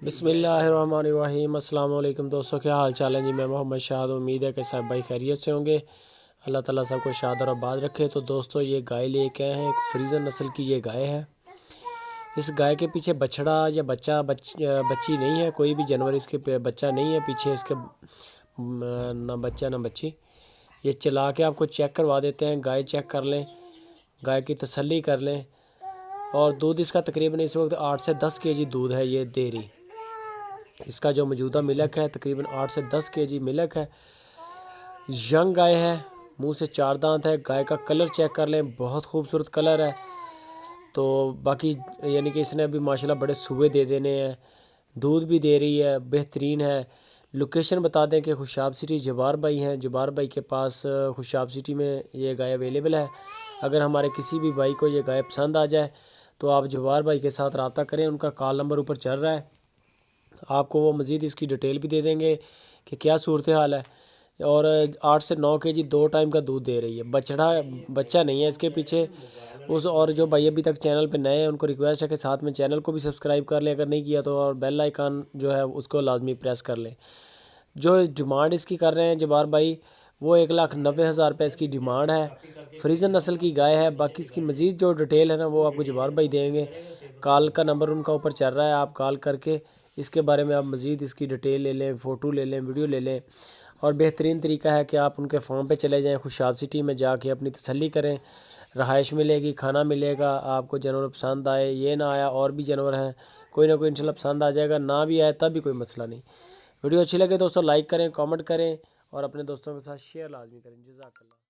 बिस्मिल्लाहिर्रहमानिर्रहीम। अस्सलाम वालेकुम दोस्तों, क्या हाल चाल है जी। मैं मोहम्मद शाद, उम्मीद है कि सब भाई खैरियत से होंगे। अल्लाह ताला सबको शाद और आबाद रखे। तो दोस्तों, ये गाय लेके आए हैं, एक फ्रीजन नस्ल की ये गाय है। इस गाय के पीछे बछड़ा या बच्ची नहीं है, कोई भी जानवर इसके बच्चा नहीं है पीछे इसके, ना बच्चा ना बच्ची। ये चला के आपको चेक करवा देते हैं, गाय चेक कर लें, गाय की तसल्ली कर लें। और दूध इसका तकरीबन इस वक्त 8 से 10 केजी दूध है ये दे रही। इसका जो मौजूदा मिल्क है तकरीबन 8 से 10 केजी मिल्क है। यंग गाय है, मुंह से 4 दांत है। गाय का कलर चेक कर लें, बहुत खूबसूरत कलर है। तो बाकी यानी कि इसने अभी माशाल्लाह बड़े सूबे दे देने हैं, दूध भी दे रही है, बेहतरीन है। लोकेशन बता दें कि खुशाब सिटी जवार भाई हैं, जवार भाई के पास खुशाब सिटी में ये गाय अवेलेबल है। अगर हमारे किसी भी भाई को ये गाय पसंद आ जाए तो आप जवार भाई के साथ रब्ता करें, उनका कॉल नंबर ऊपर चल रहा है। आपको वो मज़ीद इसकी डिटेल भी दे देंगे कि क्या सूरत हाल है। और 8 से 9 केजी 2 टाइम का दूध दे रही है। बच्चा नहीं है इसके पीछे उस। और जो भाई अभी तक चैनल पे नए हैं उनको रिक्वेस्ट है कि साथ में चैनल को भी सब्सक्राइब कर लें अगर नहीं किया तो, और बेल आइकन जो है उसको लाजमी प्रेस कर लें। जो डिमांड इसकी कर रहे हैं जबार भाई, वो 1,90,000 रुपये इसकी डिमांड है। फ्रीजन नस्ल की गाय है। बाकी इसकी मज़ीद जो डिटेल है ना वो आपको जबार भाई देंगे। कॉल का नंबर उनका ऊपर चल रहा है, आप कॉल करके इसके बारे में आप मज़ीद इसकी डिटेल ले लें, फ़ोटो ले लें, वीडियो ले लें। और बेहतरीन तरीका है कि आप उनके फार्म पे चले जाएं, खुशाब सिटी में जाके अपनी तसल्ली करें। रहाइश मिलेगी, खाना मिलेगा, आपको जानवर पसंद आए ये ना आया और भी जानवर हैं, कोई ना कोई इंशाल्लाह पसंद आ जाएगा, ना भी आए तब भी कोई मसला नहीं। वीडियो अच्छी लगे दोस्तों लाइक करें, कमेंट करें और अपने दोस्तों के साथ शेयर लाजमी करें। जज़ाकल्लाह।